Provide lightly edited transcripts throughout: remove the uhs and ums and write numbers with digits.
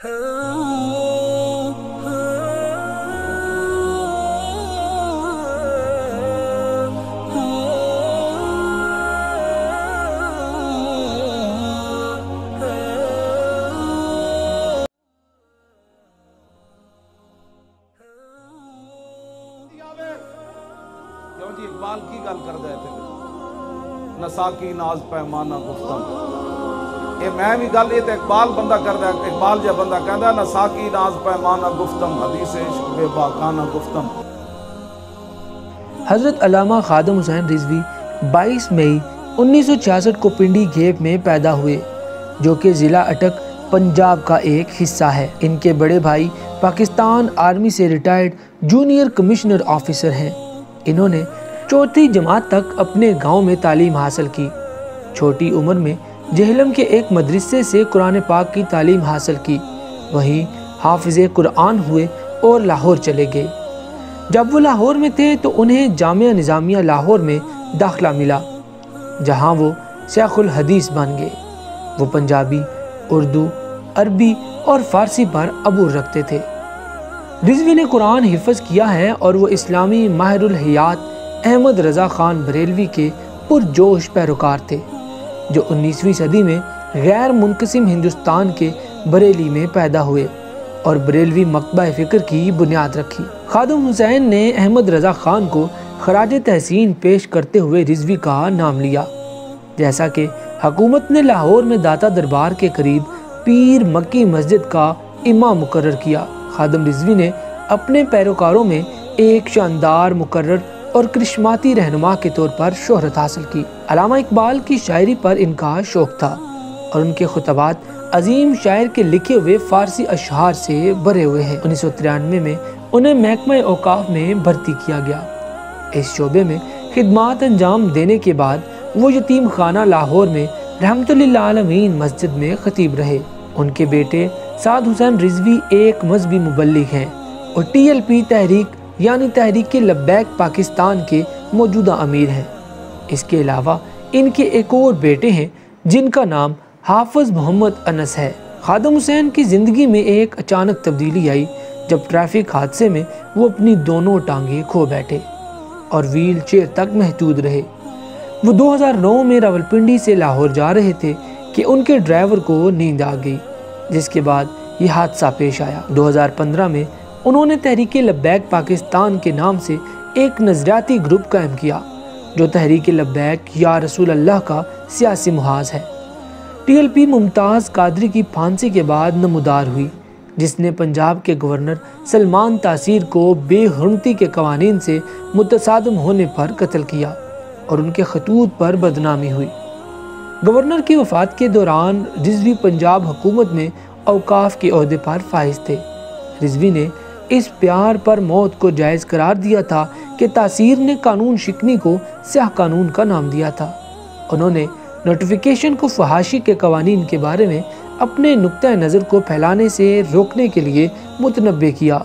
کیوں جی اقبال کی گل کر دے تھے نساکی ناز پیمانہ گفتم یہ میں بھی گل یہ تو اقبال بندہ کر دے اقبال جا بندہ کہہ دے نساکی ناز پیمانہ گفتم حدیث عشق بے باکانہ گفتم۔ حضرت علامہ خادم حسین رضوی 22 مئی 1966 کو پنڈی گھیپ میں پیدا ہوئے جو کہ ضلع اٹک پنجاب کا ایک حصہ ہے۔ ان کے بڑے بھائی پاکستان آرمی سے ریٹائرڈ جونیئر کمشنر آفیسر ہیں۔ انہوں نے 4تھی جماعت تک اپنے گاؤں میں تعلیم حاصل کی۔ چھوٹی عمر میں جہلم کے ایک مدرسے سے قرآن پاک کی تعلیم حاصل کی، وہیں حافظ قرآن ہوئے اور لاہور چلے گئے۔ جب وہ لاہور میں تھے تو انہیں جامعہ نظامیہ لاہور میں داخلہ ملا جہاں وہ شیخ الحدیث بن گئے۔ وہ پنجابی، اردو، عربی اور فارسی پر عبور رکھتے تھے۔ رضوی نے قرآن حفظ کیا ہے اور وہ اسلامی ماہر الحیات احمد رضا خان بریلوی کے پرجوش پیروکار تھے جو 19ویں صدی میں غیر منقسم ہندوستان کے بریلی میں پیدا ہوئے اور بریلوی مکتبہ فکر کی بنیاد رکھی۔ خادم حسین نے احمد رضا خان کو خراج تحسین پیش کرتے ہوئے رضوی کا نام لیا، جیسا کہ حکومت نے لاہور میں داتا دربار کے قریب پیر مکی مسجد کا امام مقرر کیا۔ خادم رضوی نے اپنے پیروکاروں میں ایک شاندار مقرر اور کرشماتی رہنما کے طور پر شہرت حاصل کی۔ علامہ اقبال کی شاعری پر ان کا شوق تھا اور ان کے خطبات عظیم شاعر کے لکھے ہوئے فارسی اشعار سے بھرے ہوئے ہیں۔ 1993 میں انہیں محکمہ اوقاف میں بھرتی کیا گیا۔ اس شعبے میں خدمات انجام دینے کے بعد وہ یتیم خانہ لاہور میں رحمت للعالمین مسجد میں خطیب رہے۔ ان کے بیٹے سعد حسین رضوی ایک مذہبی مبلغ ہیں اور TLP تحریک یعنی تحریک لبیک پاکستان کے موجودہ امیر ہیں۔ اس کے علاوہ ان کے ایک اور بیٹے ہیں جن کا نام حافظ محمد انس ہے۔ خادم حسین کی زندگی میں ایک اچانک تبدیلی آئی جب ٹریفک حادثے میں وہ اپنی دونوں ٹانگیں کھو بیٹھے اور ویل چیئر تک محدود رہے۔ وہ 2009 میں راولپنڈی سے لاہور جا رہے تھے کہ ان کے ڈرائیور کو نیند آ گئی، جس کے بعد یہ حادثہ پیش آیا۔ 2015 میں انہوں نے تحریک لبیک پاکستان کے نام سے ایک نظریاتی گروپ قائم کیا جو تحریک لبیک یا رسول اللہ کا سیاسی محاذ ہے۔ TLP ممتاز قادری کی پھانسی کے بعد نمودار ہوئی جس نے پنجاب کے گورنر سلمان تاثیر کو بے حرمتی کے قوانین سے متصادم ہونے پر قتل کیا اور ان کے خطوط پر بدنامی ہوئی۔ گورنر کی وفات کے دوران رضوی پنجاب حکومت میں اوقاف کے عہدے پر فائز تھے۔ رضوی نے اس پیار پر موت کو جائز قرار دیا تھا کہ تاثیر نے قانون شکنی کو سیاہ قانون کا نام دیا تھا۔ انہوں نے نوٹیفیکیشن کو فحاشی کے قوانین کے بارے میں اپنے نقطہ نظر کو پھیلانے سے روکنے کے لیے متنبہ کیا،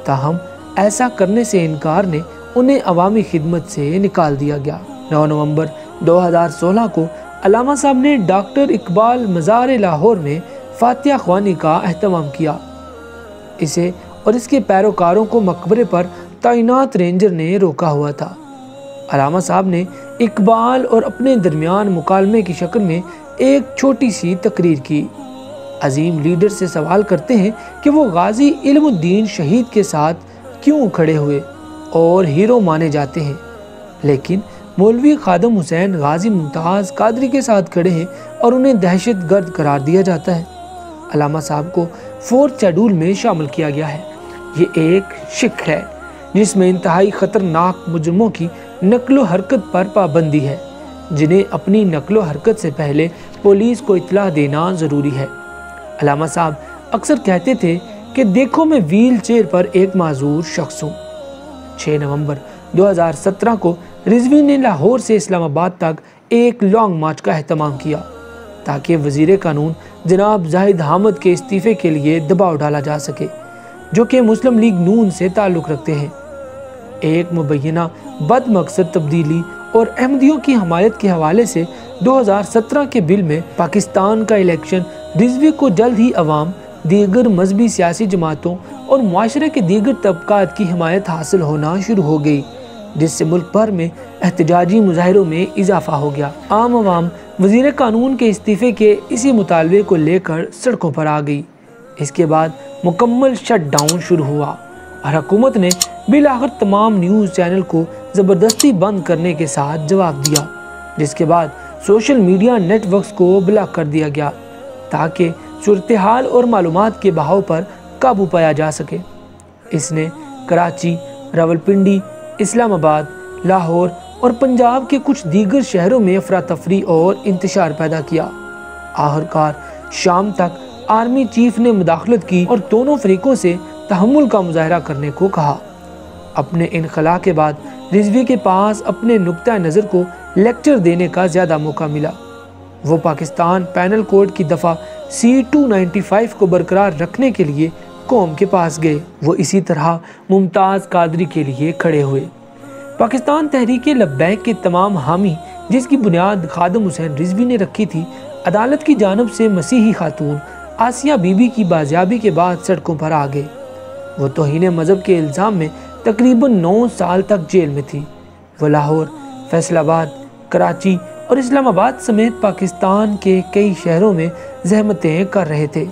تاہم ایسا کرنے سے انکار نے انہیں عوامی خدمت سے نکال دیا گیا۔ 9 نومبر 2016 کو علامہ صاحب نے ڈاکٹر اقبال مزار لاہور میں فاتحہ خوانی کا اہتمام کیا۔ اسے اور اس کے پیروکاروں کو مقبرے پر تعینات رینجر نے روکا ہوا تھا۔ علامہ صاحب نے اقبال اور اپنے درمیان مکالمے کی شکل میں ایک چھوٹی سی تقریر کی۔ عظیم لیڈر سے سوال کرتے ہیں کہ وہ غازی علم الدین شہید کے ساتھ کیوں کھڑے ہوئے اور ہیرو مانے جاتے ہیں، لیکن مولوی خادم حسین غازی ممتاز قادری کے ساتھ کھڑے ہیں اور انہیں دہشت گرد قرار دیا جاتا ہے۔ علامہ صاحب کو 4تھ شیڈول میں شامل کیا گیا ہے۔ یہ ایک شق ہے جس میں انتہائی خطرناک مجرموں کی نقل و حرکت پر پابندی ہے، جنہیں اپنی نقل و حرکت سے پہلے پولیس کو اطلاع دینا ضروری ہے۔ علامہ صاحب اکثر کہتے تھے کہ دیکھو میں ویل چیئر پر ایک معذور شخص ہوں۔ 6 نومبر 2017 کو رضوی نے لاہور سے اسلام آباد تک ایک لانگ مارچ کا اہتمام کیا تاکہ وزیر قانون جناب زاہد حامد کے استعفے کے لیے دباؤ ڈالا جا سکے، جو کہ مسلم لیگ نون سے تعلق رکھتے ہیں۔ ایک مبینہ بد مقصد تبدیلی اور احمدیوں کی حمایت کے حوالے سے 2017 کے بل میں پاکستان کا الیکشن رضوی کو جلد ہی عوام دیگر مذہبی سیاسی جماعتوں اور معاشرے کے دیگر طبقات کی حمایت حاصل ہونا شروع ہو گئی، جس سے ملک بھر میں احتجاجی مظاہروں میں اضافہ ہو گیا۔ عام عوام وزیر قانون کے استعفے کے اسی مطالبے کو لے کر سڑکوں پر آ گئی۔ اس کے بعد مکمل شٹ ڈاؤن شروع ہوا اور حکومت نے بالآخر تمام نیوز چینل کو زبردستی بند کرنے کے ساتھ جواب دیا، جس کے بعد سوشل میڈیا نیٹ ورکس کو بلاک کر دیا گیا تاکہ صورتحال اور معلومات کے بہاؤ پر قابو پایا جا سکے۔ اس نے کراچی، راولپنڈی، اسلام آباد، لاہور اور پنجاب کے کچھ دیگر شہروں میں افراتفری اور انتشار پیدا کیا۔ آخرکار شام تک آرمی چیف نے مداخلت کی اور دونوں فریقوں سے تحمل کا مظاہرہ کرنے کو کہا۔ اپنے انخلاء کے بعد رضوی کے پاس اپنے نقطہ نظر کو لیکچر دینے کا زیادہ موقع ملا۔ وہ پاکستان پینل کوڈ کی دفعہ C-295 کو برقرار رکھنے کے لیے قوم کے پاس گئے۔ وہ اسی طرح ممتاز قادری کے لیے کھڑے ہوئے۔ پاکستان تحریک لبیک کے تمام حامی، جس کی بنیاد خادم حسین رضوی نے رکھی تھی، عدالت کی جانب سے مسیحی خاتون آسیہ بی بی کی بازیابی کے بعد سڑکوں پر آ گئے۔ وہ توہین مذہب کے الزام میں تقریباً 9 سال تک جیل میں تھی۔ وہ لاہور، فیصل آباد، کراچی اور اسلام آباد سمیت پاکستان کے کئی شہروں میں زحمتیں کر رہے تھے۔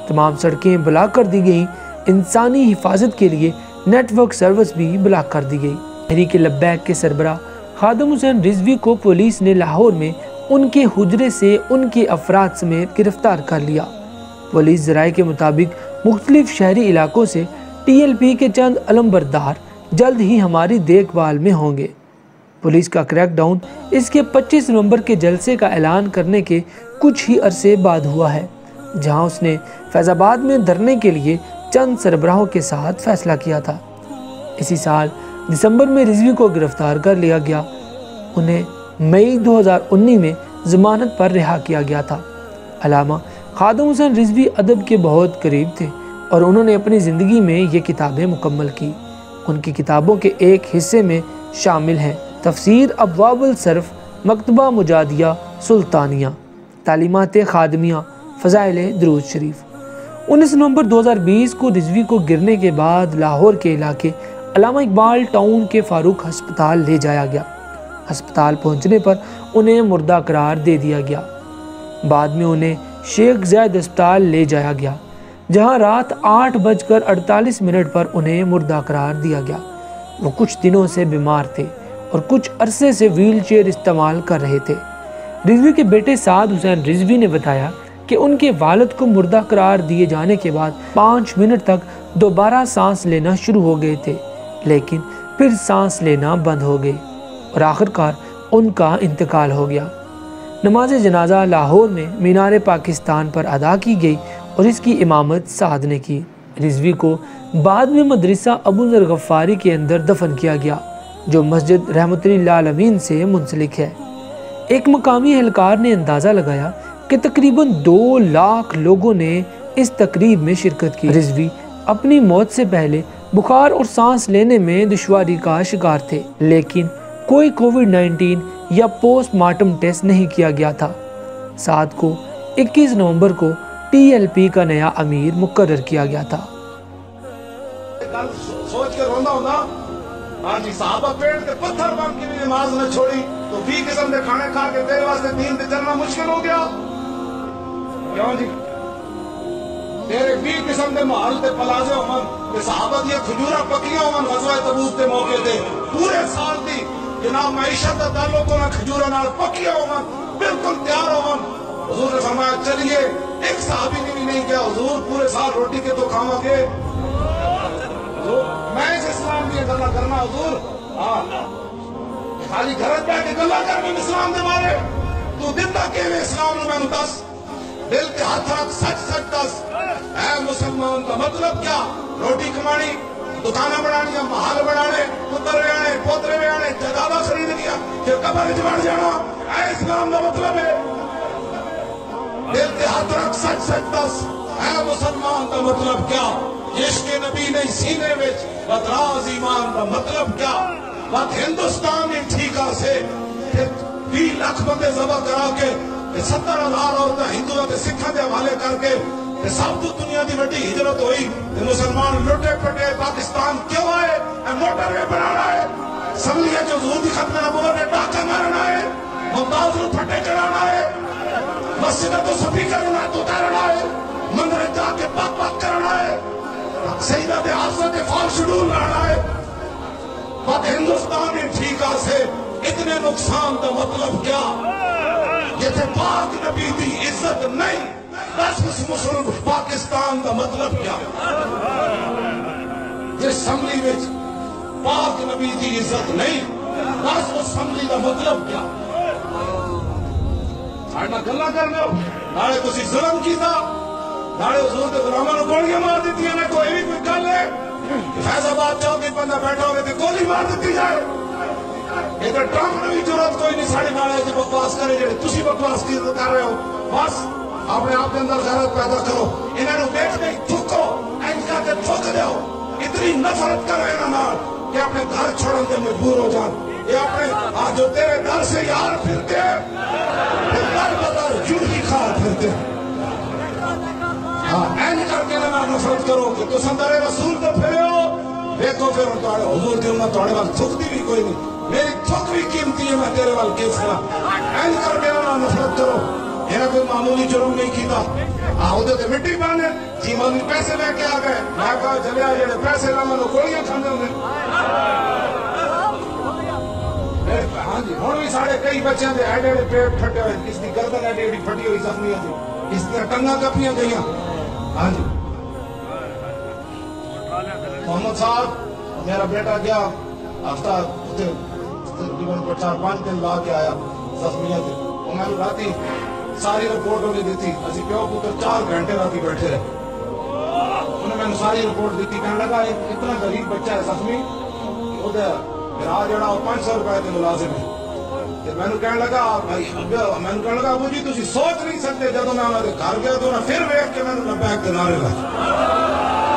تمام سڑکیں بلاک کر دی گئیں۔ انسانی حفاظت کے لیے نیٹ ورک سروس بھی بلاک کر دی گئی۔ تحریک لبیک کے سربراہ خادم حسین رضوی کو پولیس نے لاہور میں ان کے حجرے سے ان کے افراد سمیت گرفتار کر لیا۔ پولیس ذرائع کے مطابق مختلف شہری علاقوں سے TLP کے چند علمبردار جلد ہی ہماری دیکھ بھال میں ہوں گے۔ پولیس کا کریک ڈاؤن اس کے 25 نومبر کے جلسے کا اعلان کرنے کے کچھ ہی عرصے بعد ہوا ہے، جہاں اس نے فیض آباد میں دھرنے کے لیے چند سربراہوں کے ساتھ فیصلہ کیا تھا۔ اسی سال دسمبر میں رضوی کو گرفتار کر لیا گیا۔ انہیں مئی 2019 میں ضمانت پر رہا کیا گیا تھا۔ علامہ خادم حسین رضوی ادب کے بہت قریب تھے اور انہوں نے اپنی زندگی میں یہ کتابیں مکمل کی۔ ان کی کتابوں کے ایک حصے میں شامل ہیں تفسیر ابواب الصرف، مکتبہ مجادیہ سلطانیہ، تعلیمات خادمیہ، فضائل درود شریف۔ 19 نومبر 2020 کو رضوی کو گرنے کے بعد لاہور کے علاقے علامہ اقبال ٹاؤن کے فاروق ہسپتال لے جایا گیا۔ ہسپتال پہنچنے پر انہیں مردہ قرار دے دیا گیا۔ بعد میں انہیں شیخ زاید ہسپتال لے جایا گیا، جہاں رات 8:48 پر انہیں مردہ قرار دیا گیا۔ وہ کچھ دنوں سے بیمار تھے اور کچھ عرصے سے ویل چیئر استعمال کر رہے تھے۔ رضوی کے بیٹے سعد حسین رضوی نے بتایا کہ ان کے والد کو مردہ قرار دیے جانے کے بعد 5 منٹ تک دوبارہ سانس لینا شروع ہو گئے تھے، لیکن پھر سانس لینا بند ہو گئے اور آخرکار ان کا انتقال ہو گیا۔ نماز جنازہ لاہور میں مینار پاکستان پر ادا کی گئی اور اس کی امامت سعد نے کی۔ رضوی کو بعد میں مدرسہ ابو ذر غفاری کے اندر دفن کیا گیا، جو مسجد رحمت اللہ عالمین سے منسلک ہے۔ ایک مقامی اہلکار نے اندازہ لگایا کہ تقریباً 2 لاکھ لوگوں نے اس تقریب میں شرکت کی۔ رضوی اپنی موت سے پہلے بخار اور سانس لینے میں دشواری کا شکار تھے، لیکن کوئی کووڈ-19 یا پوسٹ مارٹم ٹیسٹ نہیں کیا گیا تھا۔ سعد کو 21 نومبر کو TLP کا نیا امیر مقرر کیا گیا تھا۔ سوچ کے رونا ہونا، ہاں جی، صحابہ پیڑ کے پتھر بن کے بھی نماز نہ چھوڑی تو 20 قسم کے کھانے کھا کے تیرے واسطے دین پہ چلنا مشکل ہو گیا کیوں جی؟ تیرے 20 قسم کے محل تے پلازے ہومن کہ صحابہ دیا کھجورہ پکیاں ہومن غزوہ تبوک کے موقع دے پورے سال دی جناب معیشت دا تعلقوں نہ کھجورہ نال پکیاں ہومن بالکل تیار ہومن۔ حضور نے فرمایا چلیے، ایک صحابی نے بھی نہیں کیا حضور پورے سال روٹی کے تو کھاؤں گے، میں اس اسلام کی گلا کرنا حضور، خالی گھر پہ کے گلا کرنے اسلام دے مارے تو دل دا کہ اسلام نے میں دس دل کے ہاتھ رکھ سچ سچ دس اے مسلمان کا مطلب کیا؟ روٹی کمانی، دکانیں بنانی، محل بنانے، پتر ویانے، پوترے ویانے، جگہ خرید لیا پھر قبر بڑھ جانا، اے اسلام کا مطلب ہے؟ دل کے ہاتھ رکھ سچ سچ دس اے مسلمان کا مطلب کیا؟ عشق نبی نے سینے میں بدراز ایمان کا مطلب کیا؟ بات ہندوستان میں ٹھیکا سے 20 لاکھ بندے ذبح کرا کے 70,000 عورتیں ہندوؤں کے سکھوں کے حوالے کر کے کہ سب تو دنیا دی بڑی ہجرت ہوئی کہ مسلمان لٹے پٹے پاکستان کیوں آئے؟ موٹر وے بنانا ہے، سمجھے جو حضور دی ختم نبوت نے ڈاکہ مارنا ہے، ممتاز نو پھٹے چڑھانا ہے، مسجد تو سپیکر نہ تو تارنا ہے، مندر جا کے پاک پاک کرنا ہے، سیدہ دے حافظہ کے فال شڈول لانا ہے۔ بات ہندوستان میں ٹھیکا سے اتنے نقصان دا مطلب کیا؟ یہ تھے پاک نبی دی عزت نہیں، بس اس مسلم پاکستان دا مطلب کیا؟ یہ اسمبلی میں پاک نبی دی عزت نہیں، بس اس اسمبلی دا مطلب کیا؟ ساڑھنا گلہ کرنے ہو، ناڑے کسی ظلم کی تھا، ناڑے حضور دے غلامہ نے گولیاں مار دیتی ہیں، کوئی بھی کوئی گل ہے فیض آباد چوک ایک بندہ بیٹھا ہوگا تو گولی مار دیتی جائے۔ ادھر ٹرمپ نے بھی ضرورت کوئی نہیں ساڑھے ناڑے سے بکواس کرے جڑے تسی بکواس کی کر رہے ہو، بس اپنے آپ کے اندر غیرت پیدا کرو، انہوں نے بیٹھ کے تھکو، اینکا کے تھک دیو، اتنی نفرت کرو انہوں کہ اپنے گھر چھوڑن کے مجبور ہو جان۔ یہ اپنے آج جو تیرے گھر سے یار پھرتے ہیں در بدر جوڑی کھا پھرتے ہیں۔ این کر کے نہ نفرت کرو کہ تو سندر رسول تو پھرے ہو، دیکھو پھر حضور دی امت توڑے وال تھکتی بھی کوئی نہیں، میری تھک بھی قیمتی ہے، میں تیرے وال کیس کرا۔ این کر کے نہ نفرت کرو، انہیں کوئی معمولی جرم نہیں کیتا، آہدے تے مٹی بانے جی من پیسے لے کے آ گئے، میں کہا چلے آ جڑے پیسے نہ منو گولیاں کھاندے ہونے۔ ہاں جی ہوں بھی ساڑھے کئی بچیاں دے ایڈے ایڈے پیٹ پھٹے ہوئے، کس دی گردن ایڈی ایڈی پھٹی ہوئی زخمیاں تھی، کس دی ٹنگاں کپیاں گئیاں۔ ہاں جی محمد صاحب میرا بیٹا گیا ہفتہ تقریباً 4-5 دن لا کے آیا زخمیاں تھے، وہ میں راتی ساری رپورٹ انہیں دیتی، اسی پیو پتر 4 گھنٹے راتی بیٹھے رہے، انہیں میں نے ساری رپورٹ دیتی، کہنے لگا اتنا غریب بچہ ہے زخمی، میرا جڑا 500 روپے کے ملازم ہے۔ میں نے کہنے لگا ابو جی تسی سوچ نہیں سکتے جدو میں انہوں نے گھر گیا تو انہیں پھر ویکھ کے میں نے لبیک دے نعرے لگے۔